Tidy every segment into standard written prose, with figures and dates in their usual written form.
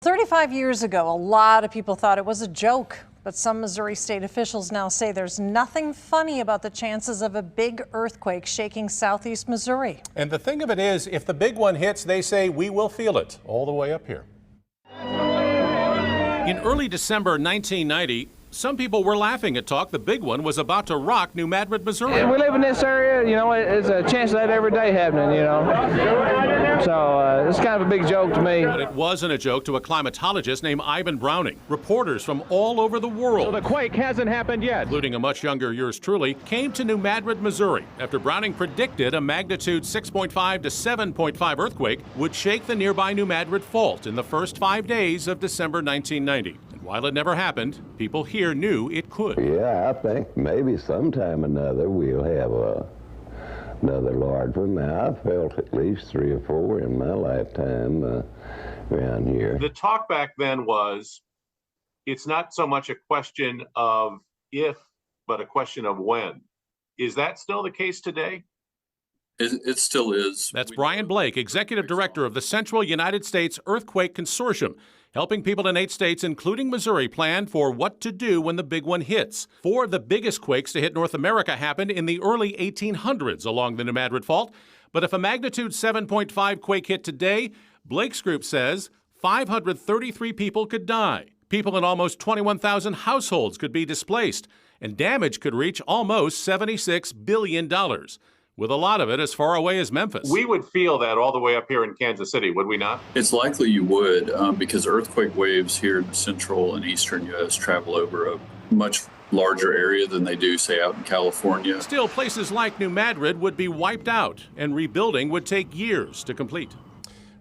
35 years ago, a lot of people thought it was a joke, but some Missouri state officials now say there's nothing funny about the chances of a big earthquake shaking southeast Missouri. And the thing of it is, if the big one hits, they say we will feel it all the way up here. In early December 1990, some people were laughing at talk the big one was about to rock New Madrid, Missouri. We live in this area, it's a chance of that every day happening, So it's kind of a big joke to me. But it wasn't a joke to a climatologist named Ivan Browning. Reporters from all over the world, So the quake hasn't happened yet, including a much younger yours truly, came to New Madrid, Missouri after Browning predicted a magnitude 6.5 to 7.5 earthquake would shake the nearby New Madrid Fault in the first 5 days of December 1990. And while it never happened, people here knew it could. Yeah, I think maybe sometime or another we'll have another large one. Now, I've felt at least 3 or 4 in my lifetime around here. The talk back then was, it's not so much a question of if, but a question of when. Is that still the case today? It still is. That's Brian Blake, Executive Director of the Central United States Earthquake Consortium, helping people in 8 states, including Missouri, plan for what to do when the big one hits. 4 of the biggest quakes to hit North America happened in the early 1800s along the New Madrid Fault. But if a magnitude 7.5 quake hit today, Blake's group says 533 people could die. People in almost 21,000 households could be displaced, and damage could reach almost $76 billion. With a lot of it as far away as Memphis. We would feel that all the way up here in Kansas City, would we not? It's likely you would, because earthquake waves here in the central and eastern U.S. travel over a much larger area than they do, say, out in California. Still, places like New Madrid would be wiped out, and rebuilding would take years to complete.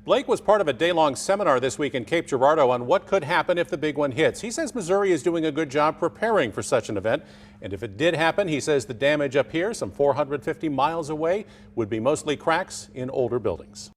Blake was part of a day-long seminar this week in Cape Girardeau on what could happen if the big one hits. He says Missouri is doing a good job preparing for such an event. And if it did happen, he says the damage up here, some 450 miles away, would be mostly cracks in older buildings.